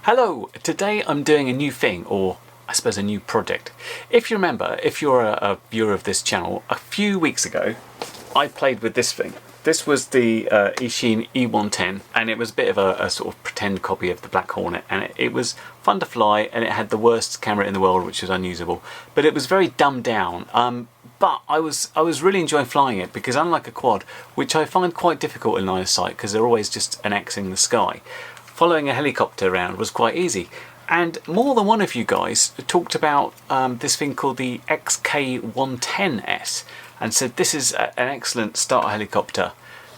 Hello! Today I'm doing a new thing, or I suppose a new project. If you remember, if you're a viewer of this channel, a few weeks ago I played with this thing. This was the Eachine E110, and it was a bit of a sort of pretend copy of the Black Hornet, and it was fun to fly, and it had the worst camera in the world, which was unusable, but it was very dumbed down. But I was really enjoying flying it, because unlike a quad, which I find quite difficult in line of sight because they're always just an X in the sky, following a helicopter around was quite easy. And more than one of you guys talked about this thing called the K110S and said this is an excellent starter helicopter,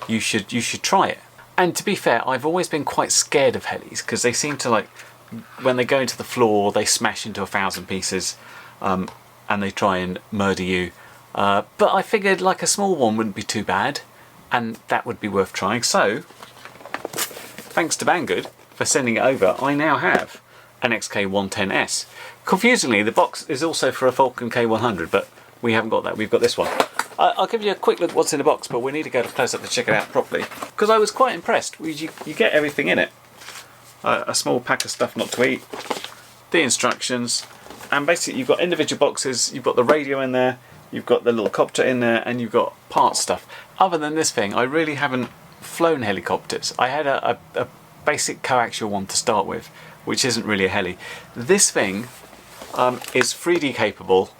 you should try it. And to be fair, I've always been quite scared of helis because they seem to, like, when they go into the floor they smash into 1,000 pieces and they try and murder you. But I figured like a small one wouldn't be too bad and that would be worth trying. So thanks to Banggood for sending it over, I now have an K110S. Confusingly, the box is also for a Falcon K100, but we haven't got that, we've got this one. I'll give you a quick look at what's in the box, but we need to go to close up to check it out properly, because I was quite impressed. You get everything in it. A small pack of stuff not to eat, the instructions, and basically you've got individual boxes, you've got the radio in there, you've got the little copter in there, and you've got parts stuff. Other than this thing, I really haven't flown helicopters. I had a basic coaxial one to start with, which isn't really a heli. This thing is 3D capable,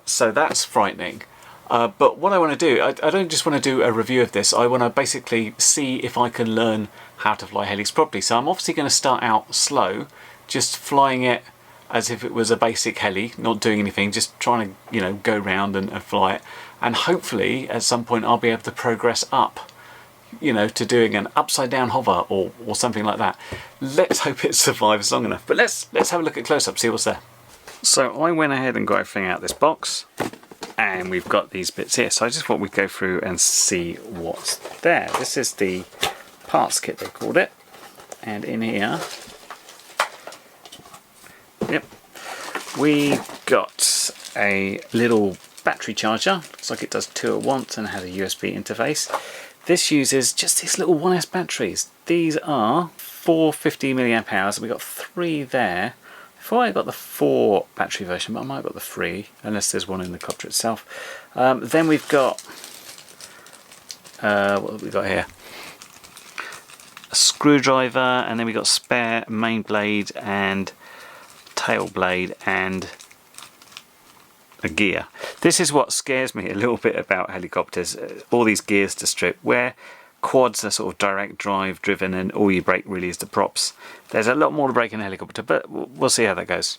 so that's frightening. But what I want to do, I don't just want to do a review of this, I want to basically see if I can learn how to fly helis properly. So I'm obviously going to start out slow, just flying it as if it was a basic heli, not doing anything, just trying to, you know, go round and fly it. And hopefully at some point I'll be able to progress up, you know, to doing an upside down hover or something like that. Let's hope it survives long enough. But let's have a look at close up, see what's there. So I went ahead and got everything out of this box, and we've got these bits here. So I just thought we'd go through and see what's there. This is the parts kit, they called it. And in here, yep, we got a little battery charger. Looks like it does two at once and has a USB interface. This uses just these little 1S batteries. These are 450 milliamp hours. We got 3 there. I thought I got the 4 battery version, but I might have got the 3, unless there's one in the copter itself. Then we've got, what have we got here? A screwdriver, and then we got spare main blade and tail blade and a gear. This is what scares me a little bit about helicopters, all these gears to strip, where quads are sort of direct drive driven and all you break really is the props. There's a lot more to break in a helicopter, but we'll see how that goes.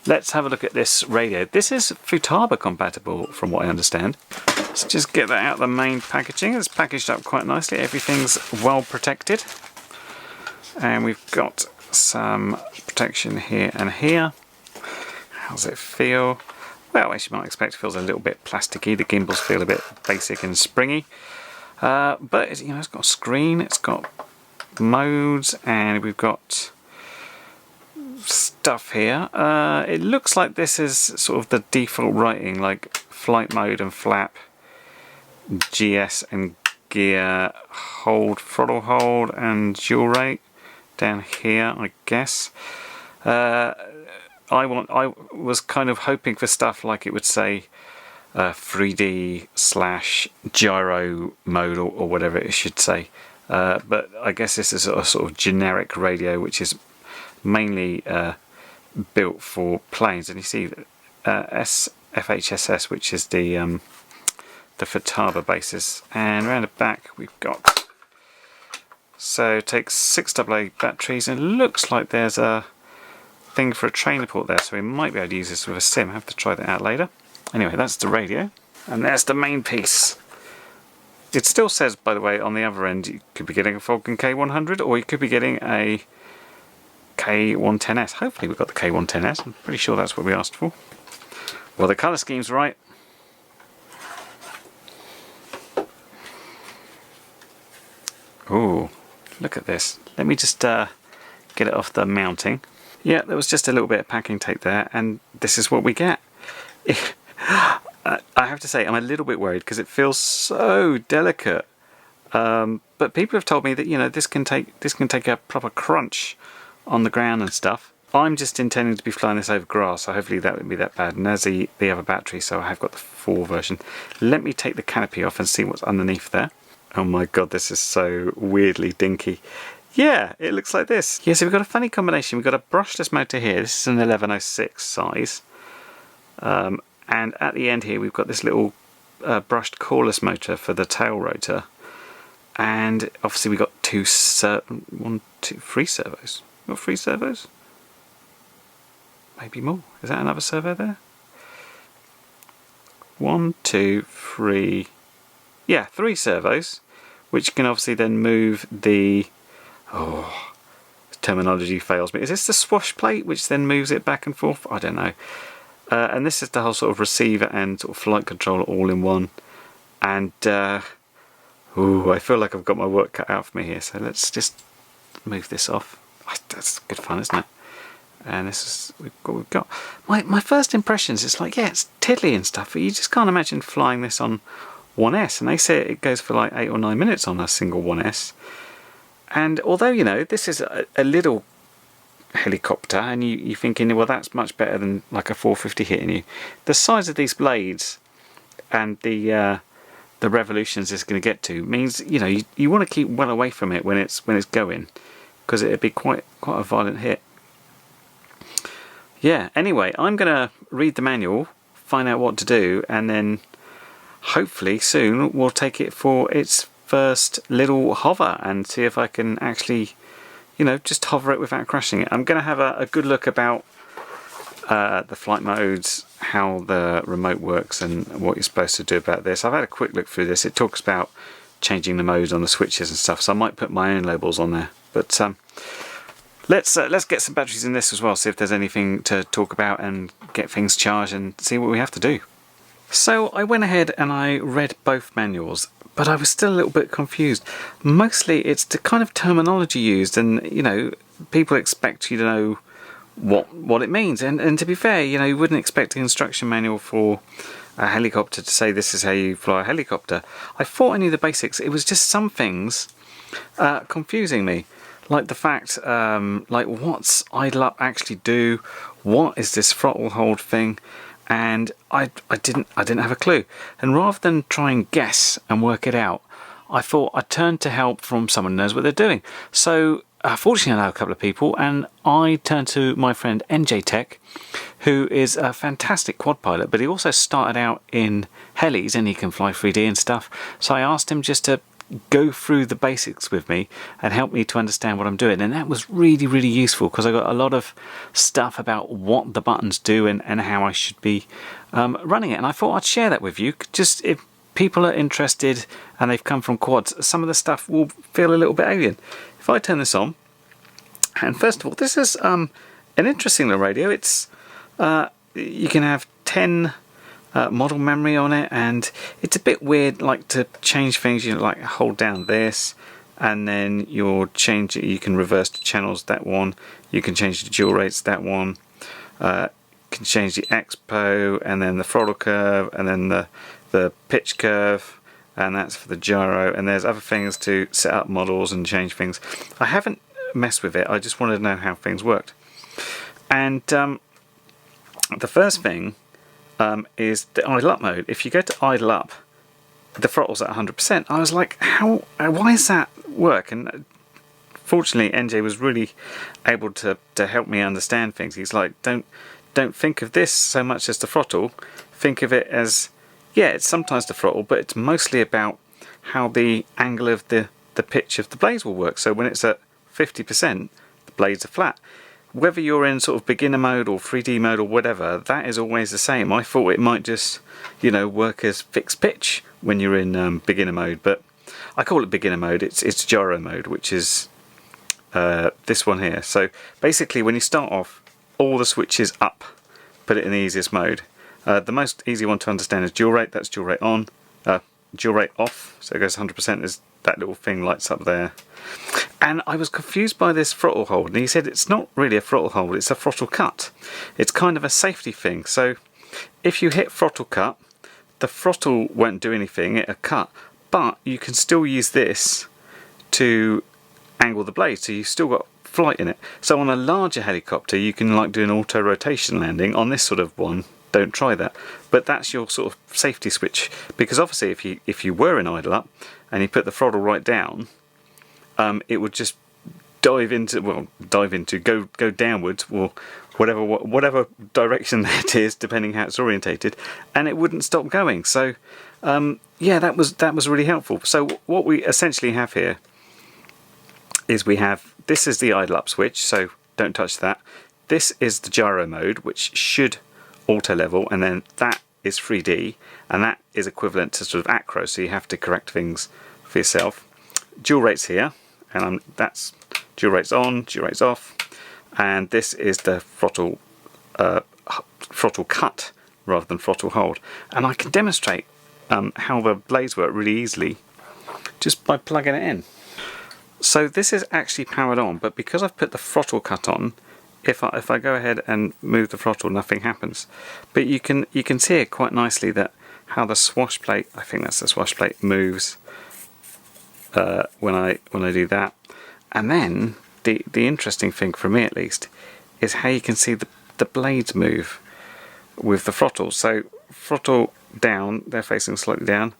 Let's have a look at this radio. This is Futaba compatible from what I understand. Let's just get that out of the main packaging. It's packaged up quite nicely, everything's well protected. And we've got some protection here and here. How's it feel? Well, as you might expect, it feels a little bit plasticky. The gimbals feel a bit basic and springy. But you know, it's got a screen, it's got modes, and we've got stuff here. It looks like this is sort of the default writing, like flight mode and flap, GS and gear, hold, throttle hold, and dual rate down here, I guess. I was kind of hoping for stuff like it would say 3D/gyro mode or whatever it should say. But I guess this is a sort of generic radio which is mainly built for planes. And you see FHSS, which is the Futaba basis. And around the back we've got, so it takes 6 AA batteries, and it looks like there's a thing for a trainer port there, so we might be able to use this with a sim. I have to try that out later. Anyway, that's the radio, and there's the main piece. It still says, by the way, on the other end you could be getting a Falcon K100 or you could be getting a K110S. Hopefully we've got the K110S, I'm pretty sure that's what we asked for. Well, the colour scheme's right. Ooh, look at this. Let me just get it off the mounting. Yeah, there was just a little bit of packing tape there, and this is what we get. I have to say, I'm a little bit worried because it feels so delicate. But people have told me that, you know, this can take a proper crunch on the ground and stuff. I'm just intending to be flying this over grass, so hopefully that won't be that bad. And there's the other battery, so I have got the 4 version. Let me take the canopy off and see what's underneath there. Oh my god, this is so weirdly dinky. Yeah, it looks like this. Yeah, so we've got a funny combination. We've got a brushless motor here. This is an 1106 size. And at the end here, we've got this little brushed coreless motor for the tail rotor. And obviously we've got 3 servos. Got 3 servos? Maybe more. Is that another servo there? 1, 2, 3. Yeah, 3 servos, which can obviously then move the... Oh, terminology fails me. Is this the swash plate, which then moves it back and forth? I don't know. And this is the whole sort of receiver and sort of flight controller all in one. And, ooh, I feel like I've got my work cut out for me here. So let's just move this off. That's good fun, isn't it? And this is what we've got. My first impressions, it's like, yeah, it's tiddly and stuff, but you just can't imagine flying this on 1S. And they say it goes for like 8 or 9 minutes on a single 1S. And although, you know, this is a little helicopter, and you're thinking, well, that's much better than like a 450 hitting you. The size of these blades and the revolutions it's going to get to means, you know, you want to keep well away from it when it's going, because it'd be quite a violent hit. Yeah, anyway, I'm going to read the manual, find out what to do, and then hopefully soon we'll take it for its first little hover and see if I can actually, you know, just hover it without crashing it. I'm going to have a good look about the flight modes, how the remote works and what you're supposed to do about this. I've had a quick look through this. It talks about changing the modes on the switches and stuff, so I might put my own labels on there. But let's get some batteries in this as well, see if there's anything to talk about and get things charged and see what we have to do. So I went ahead and I read both manuals, but I was still a little bit confused. Mostly it's the kind of terminology used, and you know, people expect you to know what it means, and to be fair, you know, you wouldn't expect an instruction manual for a helicopter to say this is how you fly a helicopter. I thought I knew the basics. It was just some things confusing me. Like the fact, like what's idle up actually do? What is this throttle hold thing? And I didn't have a clue. And rather than try and guess and work it out, I thought I'd turn to help from someone who knows what they're doing. So fortunately I know a couple of people, and I turned to my friend NJ Tech, who is a fantastic quad pilot, but he also started out in helis and he can fly 3D and stuff. So I asked him just to go through the basics with me and help me to understand what I'm doing, and that was really useful, because I got a lot of stuff about what the buttons do and how I should be running it, and I thought I'd share that with you. Just if people are interested and they've come from quads, some of the stuff will feel a little bit alien. If I turn this on, and first of all, this is an interesting little radio. It's you can have 10 model memory on it, and it's a bit weird, like to change things. You like hold down this and then you'll change it. You can reverse the channels, that one. You can change the dual rates, that one. Can change the expo, and then the throttle curve, and then the pitch curve, and that's for the gyro. And there's other things to set up models and change things. I haven't messed with it, I just wanted to know how things worked. And the first thing is the idle up mode. If you go to idle up, the throttle's at 100%. I was like, why does that work? And fortunately NJ was really able to help me understand things. He's like, don't think of this so much as the throttle, think of it as, yeah, it's sometimes the throttle, but it's mostly about how the angle of the pitch of the blades will work. So when it's at 50%, the blades are flat. Whether you're in sort of beginner mode or 3D mode or whatever, that is always the same. I thought it might just, you know, work as fixed pitch when you're in beginner mode, but I call it beginner mode. It's gyro mode, which is this one here. So basically, when you start off, all the switches up, put it in the easiest mode. The most easy one to understand is dual rate. That's dual rate on, dual rate off. So it goes 100%. Is that little thing lights up there. And I was confused by this throttle hold, and he said it's not really a throttle hold, it's a throttle cut. It's kind of a safety thing. So if you hit throttle cut, the throttle won't do anything, it'll cut, but you can still use this to angle the blade, so you've still got flight in it. So on a larger helicopter you can like do an auto rotation landing. On this sort of one, don't try that, but that's your sort of safety switch, because obviously if you were in idle up and you put the throttle right down, it would just go downwards, or whatever direction that is, depending how it's orientated, and it wouldn't stop going. So yeah, that was really helpful. So what we essentially have here is this is the idle up switch, so don't touch that. This is the gyro mode, which should auto level, and then that is 3D, and that is equivalent to sort of acro, so you have to correct things for yourself. Dual rates here, and that's dual rates on, dual rates off, and this is the throttle cut rather than throttle hold. And I can demonstrate how the blades work really easily just by plugging it in. So this is actually powered on, but because I've put the throttle cut on, if I go ahead and move the throttle, nothing happens. But you can see it quite nicely that how the swash plate, I think that's the swash plate, moves when I do that. And then the interesting thing for me at least is how you can see the blades move with the throttle. So throttle down, they're facing slightly down.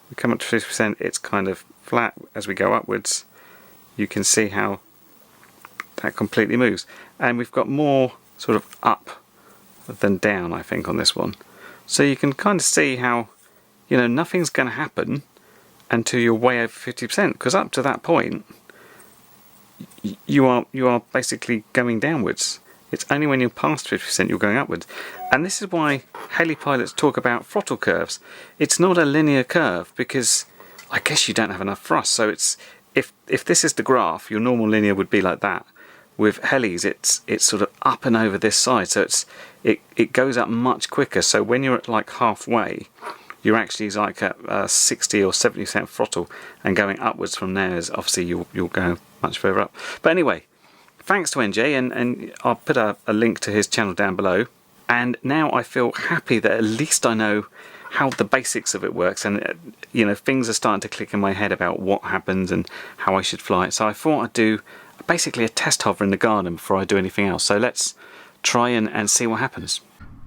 We come up to 50%, it's kind of flat. As we go upwards, you can see how that completely moves. And we've got more sort of up than down, I think, on this one. So you can kind of see how, you know, nothing's going to happen until you're way over 50%, because up to that point you are basically going downwards. It's only when you're past 50% you're going upwards. And this is why heli pilots talk about throttle curves. It's not a linear curve, because I guess you don't have enough thrust. So it's if this is the graph, your normal linear would be like that. With helis, it's sort of up and over this side, so it goes up much quicker. So when you're at like halfway, you're actually like at 60 or 70% throttle, and going upwards from there is obviously you'll go much further up. But anyway, thanks to NJ, and I'll put a link to his channel down below. And now I feel happy that at least I know how the basics of it works, and you know, things are starting to click in my head about what happens and how I should fly it. So I thought I'd do basically a test hover in the garden before I do anything else. So let's try and see what happens.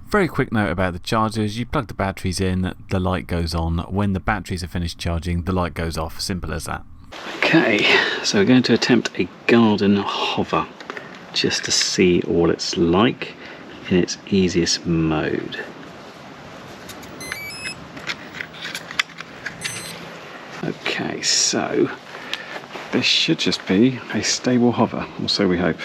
Very quick note about the chargers. You plug the batteries in, the light goes on. When the batteries are finished charging, the light goes off. Simple as that. Okay, so we're going to attempt a garden hover just to see what it's like in its easiest mode. Okay, so this should just be a stable hover, or so we hope.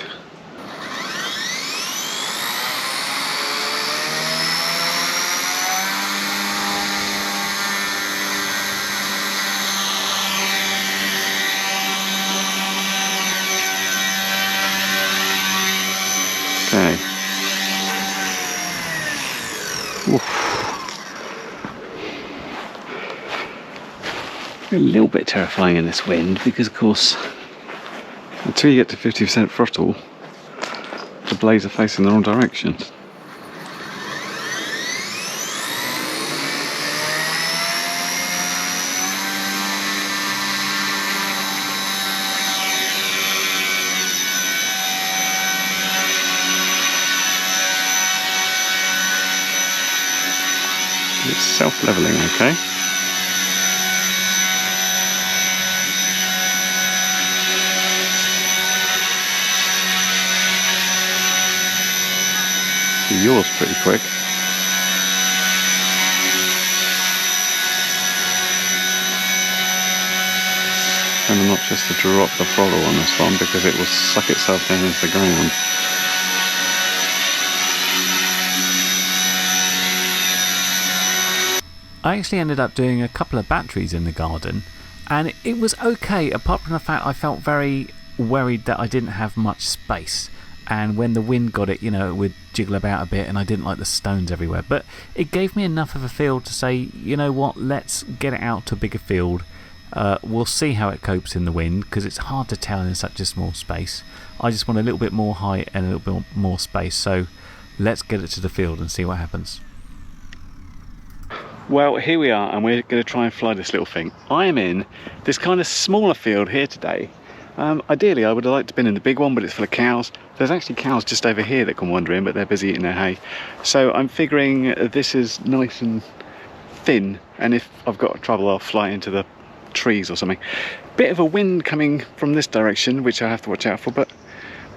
Okay. Oof. A little bit terrifying in this wind, because of course until you get to 50% throttle the blades are facing the wrong direction. It's self-leveling, okay. Yours pretty quick. And not just to drop the throttle on this one, because it will suck itself down into the ground. I actually ended up doing a couple of batteries in the garden, and it was okay, apart from the fact I felt very worried that I didn't have much space. And when the wind got it, you know, it would jiggle about a bit, and I didn't like the stones everywhere. But it gave me enough of a field to say, you know what, let's get it out to a bigger field. We'll see how it copes in the wind, because it's hard to tell in such a small space. I just want a little bit more height and a little bit more space, so let's get it to the field and see what happens. Well, here we are, and we're going to try and fly this little thing. I am in this kind of smaller field here today, Ideally I would have liked to have been in the big one, but it's full of cows. There's actually cows just over here that can wander in, but they're busy eating their hay. So I'm figuring this is nice and thin, and if I've got trouble I'll fly into the trees or something. Bit of a wind coming from this direction, which I have to watch out for, but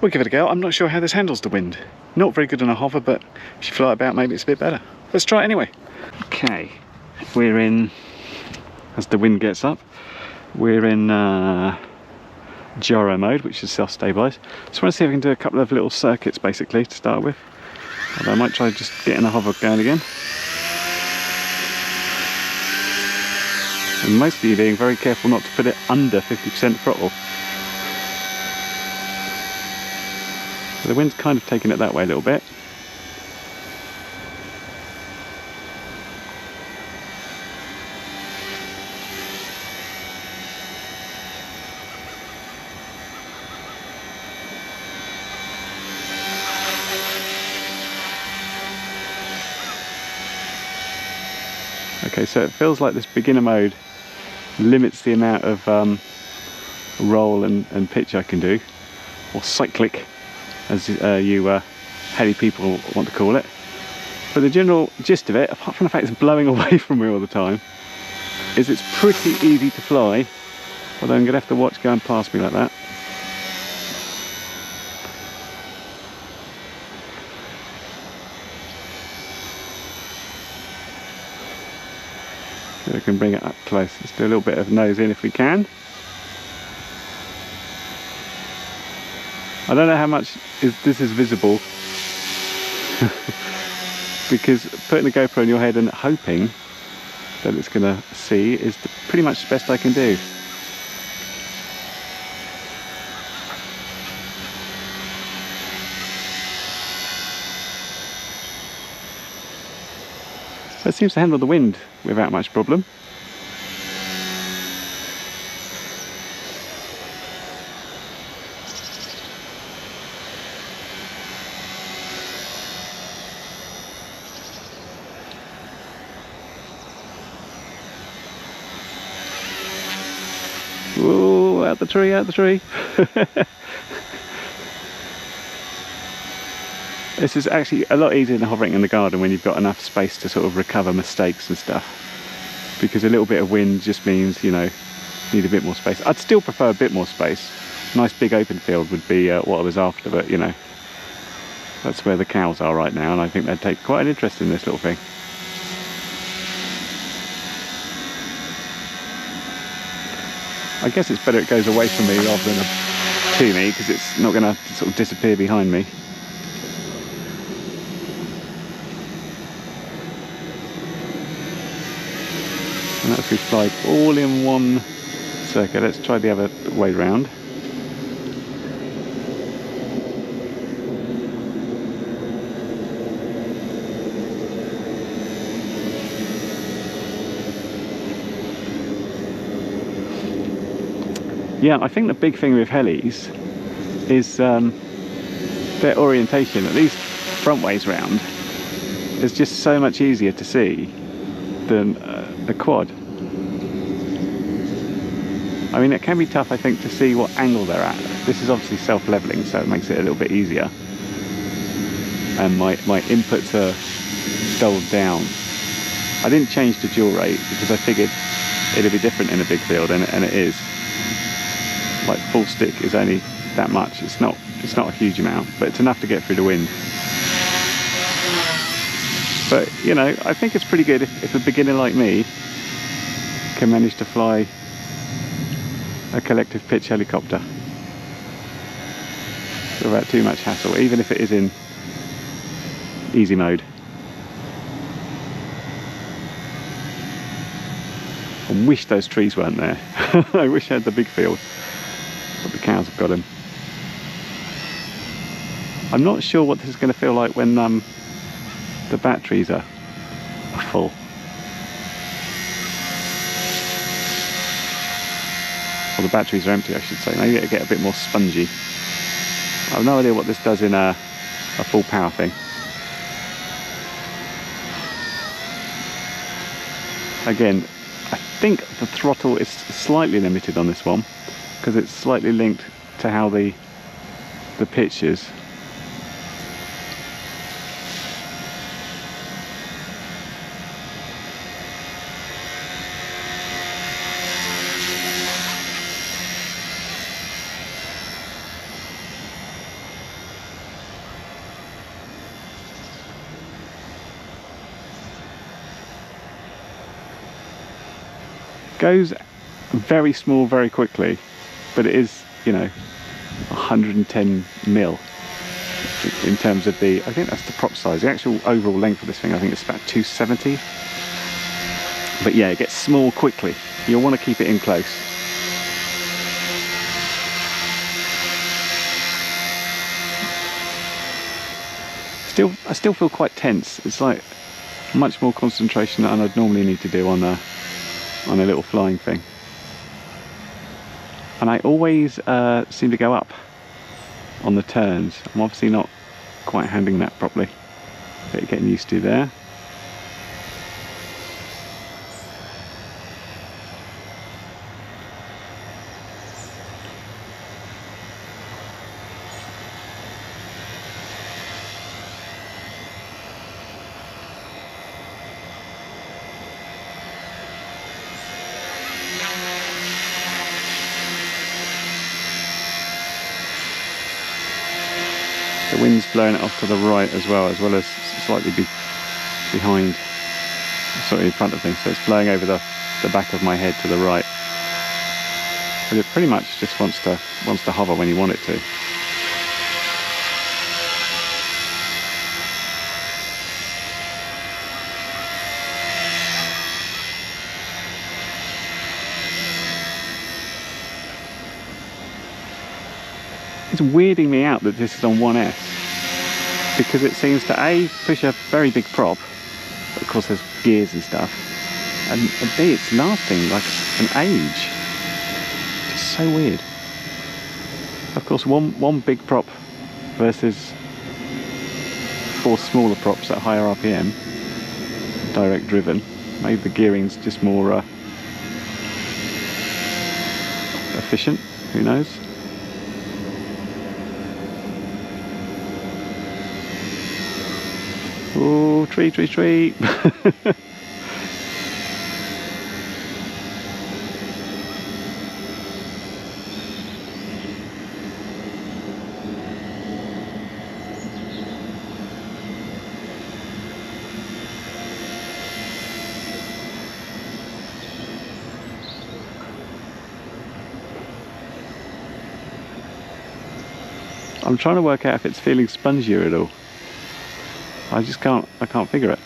we'll give it a go. I'm not sure how this handles the wind. Not very good on a hover, but if you fly about maybe it's a bit better. Let's try it anyway. Okay, we're in, as the wind gets up, we're in gyro mode, which is self-stabilised. Just want to see if I can do a couple of little circuits basically to start with. Although I might try just getting a hover going again. And mostly being very careful not to put it under 50% throttle. So the wind's kind of taking it that way a little bit. Okay, so it feels like this beginner mode limits the amount of roll and pitch I can do, or cyclic as you Heli people want to call it. But the general gist of it, apart from the fact it's blowing away from me all the time, is it's pretty easy to fly, although I'm going to have to watch going past me like that. So we can bring it up close. Let's do a little bit of nose in if we can. I don't know how much this is visible because putting the GoPro on your head and hoping that it's going to see is pretty much the best I can do. So it seems to handle the wind without much problem. Ooh, out the tree, out the tree. This is actually a lot easier than hovering in the garden when you've got enough space to sort of recover mistakes and stuff. Because a little bit of wind just means, you know, need a bit more space. I'd still prefer a bit more space. Nice big open field would be what I was after, but you know, that's where the cows are right now, and I think they'd take quite an interest in this little thing. I guess it's better it goes away from me rather than to me, because it's not going to sort of disappear behind me. And that's we fly all in one circuit. Let's try the other way round. Yeah, I think the big thing with Helis is their orientation, at least front ways round, is just so much easier to see than a quad. I mean, it can be tough, I think, to see what angle they're at. This is obviously self-leveling, so it makes it a little bit easier. And my inputs are dulled down. I didn't change to dual rate because I figured it'd be different in a big field, and it is. Like full stick is only that much. It's not a huge amount, but it's enough to get through the wind. But you know, I think it's pretty good if a beginner like me can manage to fly a collective pitch helicopter without too much hassle, even if it is in easy mode. I wish those trees weren't there. I wish I had the big field, but the cows have got them. I'm not sure what this is going to feel like when the batteries are full. Or the batteries are empty, I should say. Maybe it'll get a bit more spongy. I have no idea what this does in a full power thing. Again, I think the throttle is slightly limited on this one, because it's slightly linked to how the pitch is. Goes very small very quickly, but it is, you know, 110 mil in terms of the, I think that's the prop size. The actual overall length of this thing, I think it's about 270. But yeah, it gets small quickly. You'll want to keep it in close. I still feel quite tense. It's like much more concentration than I'd normally need to do on a little flying thing. And I always seem to go up on the turns. I'm obviously not quite handling that properly. Bit of getting used to there. The wind's blowing it off to the right as well as slightly behind, sorry, in front of me. So it's blowing over the back of my head to the right. But it pretty much just wants to hover when you want it to. It's weirding me out that this is on 1S, because it seems to A, push a very big prop, but of course there's gears and stuff, and B, it's lasting like an age. It's so weird. Of course, one big prop versus 4 smaller props at higher RPM, direct driven. Maybe the gearing's just more efficient, who knows? Oh, tree. I'm trying to work out if it's feeling spongier at all. I can't figure it.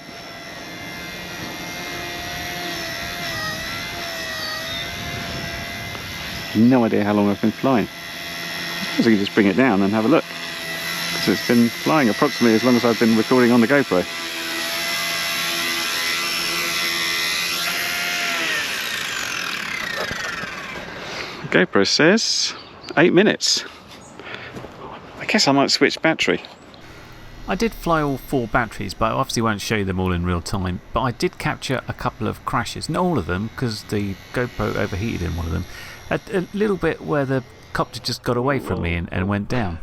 No idea how long I've been flying. I suppose I can just bring it down and have a look, because it's been flying approximately as long as I've been recording on the GoPro. The GoPro says 8 minutes. I guess I might switch battery. I did fly all 4 batteries, but I obviously won't show you them all in real time. But I did capture a couple of crashes, not all of them, because the GoPro overheated in one of them. A little bit where the copter just got away from me and went down.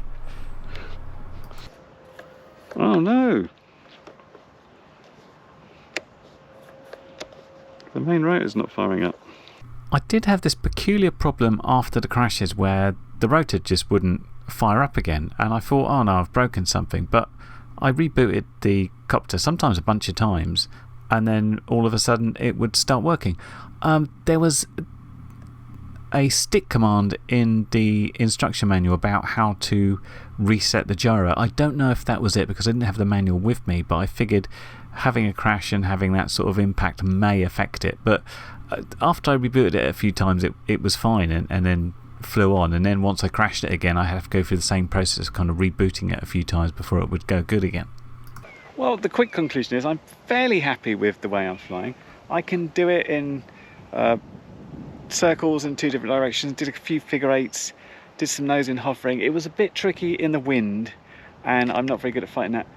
Oh no! The main rotor's not firing up. I did have this peculiar problem after the crashes where the rotor just wouldn't fire up again, and I thought, oh no, I've broken something. But I rebooted the copter sometimes a bunch of times, and then all of a sudden it would start working. There was a stick command in the instruction manual about how to reset the gyro. I don't know if that was it, because I didn't have the manual with me, but I figured having a crash and having that sort of impact may affect it. But after I rebooted it a few times, it was fine and then flew on. And then once I crashed it again, I had to go through the same process of kind of rebooting it a few times before it would go good again. Well, the quick conclusion is I'm fairly happy with the way I'm flying. I can do it in circles in 2 different directions, did a few figure 8s, did some nose in hovering. It was a bit tricky in the wind, and I'm not very good at fighting that.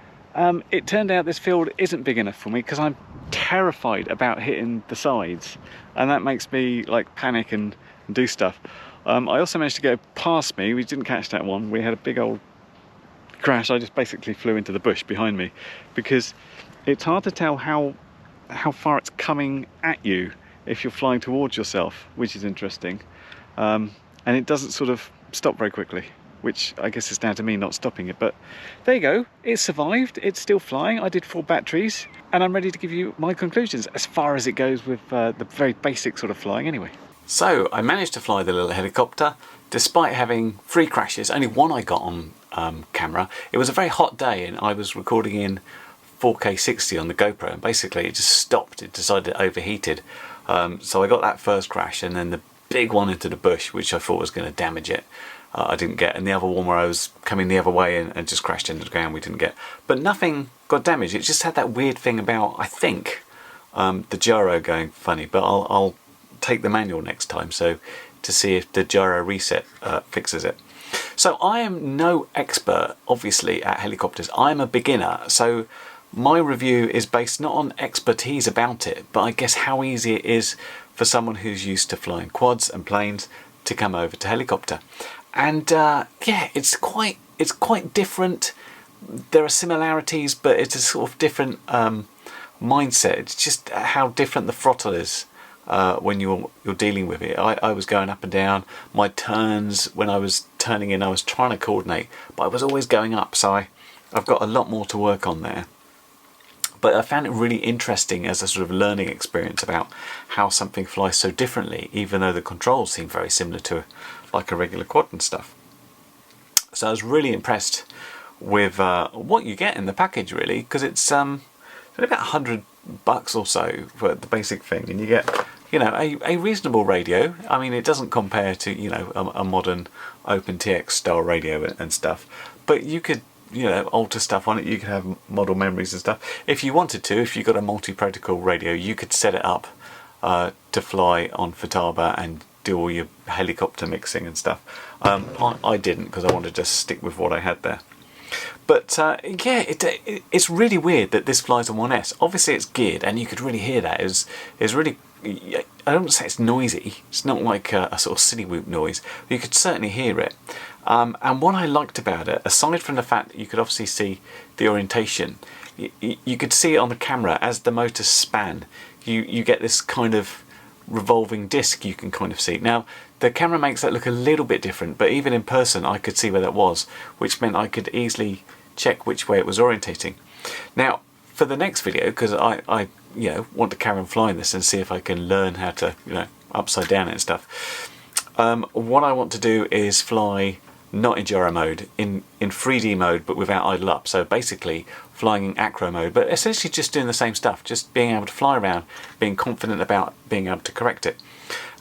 It turned out this field isn't big enough for me, because I'm terrified about hitting the sides, and that makes me like panic and do stuff. I also managed to go past me. We didn't catch that one. We had a big old crash. I just basically flew into the bush behind me, because it's hard to tell how far it's coming at you if you're flying towards yourself, which is interesting. And it doesn't sort of stop very quickly, which I guess is down to me not stopping it. But there you go, it survived, it's still flying. I did 4 batteries, and I'm ready to give you my conclusions as far as it goes with the very basic sort of flying anyway. So I managed to fly the little helicopter despite having 3 crashes. Only one I got on camera. It was a very hot day and I was recording in 4K 60 on the GoPro, and basically it just stopped. It decided it overheated. So I got that first crash, and then the big one into the bush, which I thought was going to damage it. I didn't get, and the other one where I was coming the other way and just crashed into the ground, we didn't get. But nothing got damaged. It just had that weird thing about, I think, the gyro going funny. But I'll take the manual next time, so to see if the gyro reset fixes it. So I am no expert, obviously, at helicopters. I'm a beginner, so my review is based not on expertise about it, but I guess how easy it is for someone who's used to flying quads and planes to come over to helicopter. And yeah, it's quite different. There are similarities, but it's a sort of different mindset. It's just how different the throttle is when you're dealing with it. I was going up and down. My turns, when I was turning in, I was trying to coordinate, but I was always going up. So I've got a lot more to work on there. But I found it really interesting as a sort of learning experience about how something flies so differently, even though the controls seem very similar to like a regular quad and stuff. So I was really impressed with what you get in the package, really, because it's about $100 or so for the basic thing, and you get, you know, a reasonable radio. I mean, it doesn't compare to, you know, a modern OpenTX style radio and stuff, but you could, you know, alter stuff on it. You could have model memories and stuff if you wanted to. If you got a multi-protocol radio, you could set it up to fly on Futaba and do all your helicopter mixing and stuff. I didn't, because I wanted to just stick with what I had there. But yeah, it's really weird that this flies on 1S. Obviously it's geared, and you could really hear that. It's really, I don't say it's noisy. It's not like a sort of silly whoop noise, but you could certainly hear it. And what I liked about it, aside from the fact that you could obviously see the orientation, you could see it on the camera as the motors span. You get this kind of revolving disc you can kind of see. Now, the camera makes that look a little bit different, but even in person I could see where that was, which meant I could easily check which way it was orientating. Now, for the next video, because I you know, want to carry on flying this and see if I can learn how to, you know, upside down it and stuff, what I want to do is fly not in gyro mode, in 3D mode, but without idle up. So basically flying in acro mode, but essentially just doing the same stuff, just being able to fly around, being confident about being able to correct it.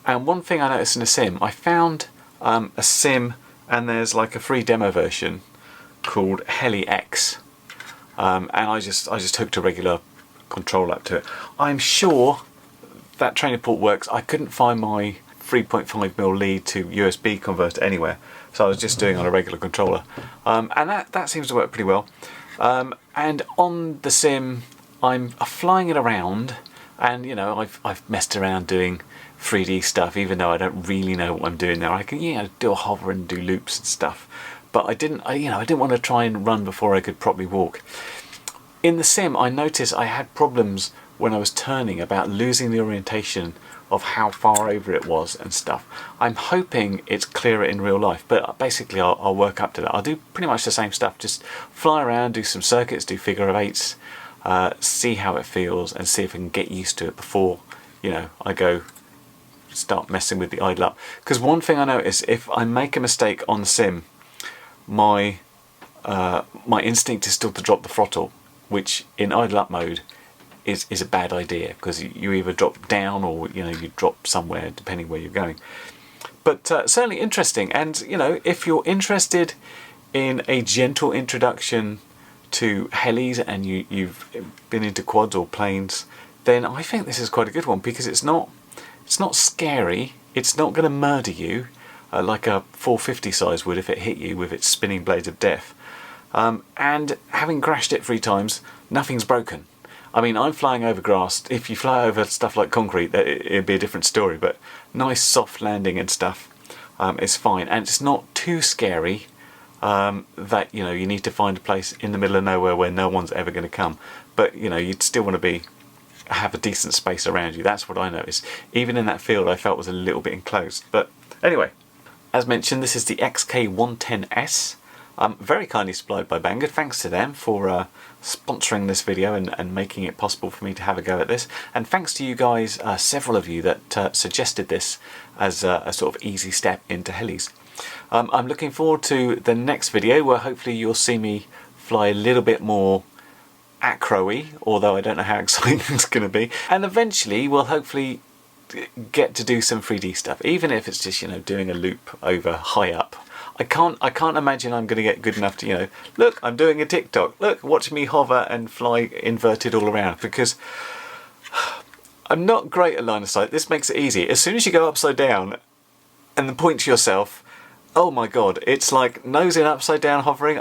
And one thing I noticed in a sim, I found a sim, and there's like a free demo version called Heli X, and I just hooked a regular control up to it. I'm sure that training port works. I couldn't find my 3.5mm lead to USB converter anywhere, so I was just doing on a regular controller, and that seems to work pretty well. And on the sim, I'm flying it around, and you know, I've messed around doing 3D stuff, even though I don't really know what I'm doing there. I can, you know, do a hover and do loops and stuff, but I didn't want to try and run before I could properly walk. In the sim, I noticed I had problems when I was turning about losing the orientation of how far over it was and stuff. I'm hoping it's clearer in real life, but basically I'll work up to that. I'll do pretty much the same stuff, just fly around, do some circuits, do figure of eights, see how it feels, and see if I can get used to it before, you know, I go start messing with the idle up. Because one thing I notice, if I make a mistake on the sim, my instinct is still to drop the throttle, which in idle up mode is a bad idea, because you either drop down or, you know, you drop somewhere depending where you're going. But certainly interesting, and you know, if you're interested in a gentle introduction to helis and you've been into quads or planes, then I think this is quite a good one, because it's not scary, it's not going to murder you like a 450 size would if it hit you with its spinning blades of death. And having crashed it 3 times, nothing's broken. I mean, I'm flying over grass. If you fly over stuff like concrete, it'd be a different story, but nice soft landing and stuff. is fine, and it's not too scary that you need to find a place in the middle of nowhere where no one's ever going to come. But you'd still want to have a decent space around you. That's what I noticed. Even in that field, I felt was a little bit enclosed. But anyway, as mentioned, this is the K110S. Very kindly supplied by Banggood. Thanks to them for sponsoring this video and making it possible for me to have a go at this. And thanks to you guys, several of you that suggested this as a sort of easy step into helis. I'm looking forward to the next video where hopefully you'll see me fly a little bit more acro-y, although I don't know how exciting it's going to be. And eventually we'll hopefully get to do some 3D stuff, even if it's just doing a loop over high up. I can't imagine I'm going to get good enough to look, I'm doing a TikTok, look, watch me hover and fly inverted all around, because I'm not great at line of sight. This makes it easy. As soon as you go upside down and then point to yourself, oh my god, it's like nosing upside down hovering.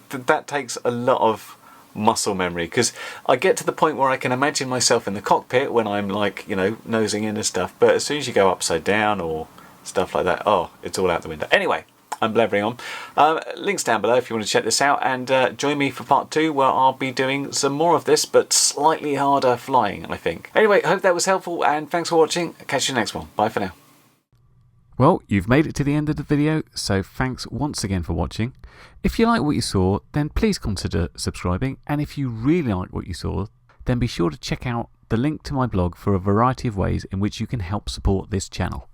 That takes a lot of muscle memory, because I get to the point where I can imagine myself in the cockpit when I'm like nosing in and stuff, but as soon as you go upside down or stuff like that, oh, it's all out the window. Anyway, I'm blathering on. Links down below if you want to check this out, and join me for part 2 where I'll be doing some more of this but slightly harder flying, I think. Anyway, hope that was helpful, and thanks for watching. Catch you next one. Bye for now. Well, you've made it to the end of the video, so thanks once again for watching. If you like what you saw, then please consider subscribing, and if you really like what you saw, then be sure to check out the link to my blog for a variety of ways in which you can help support this channel.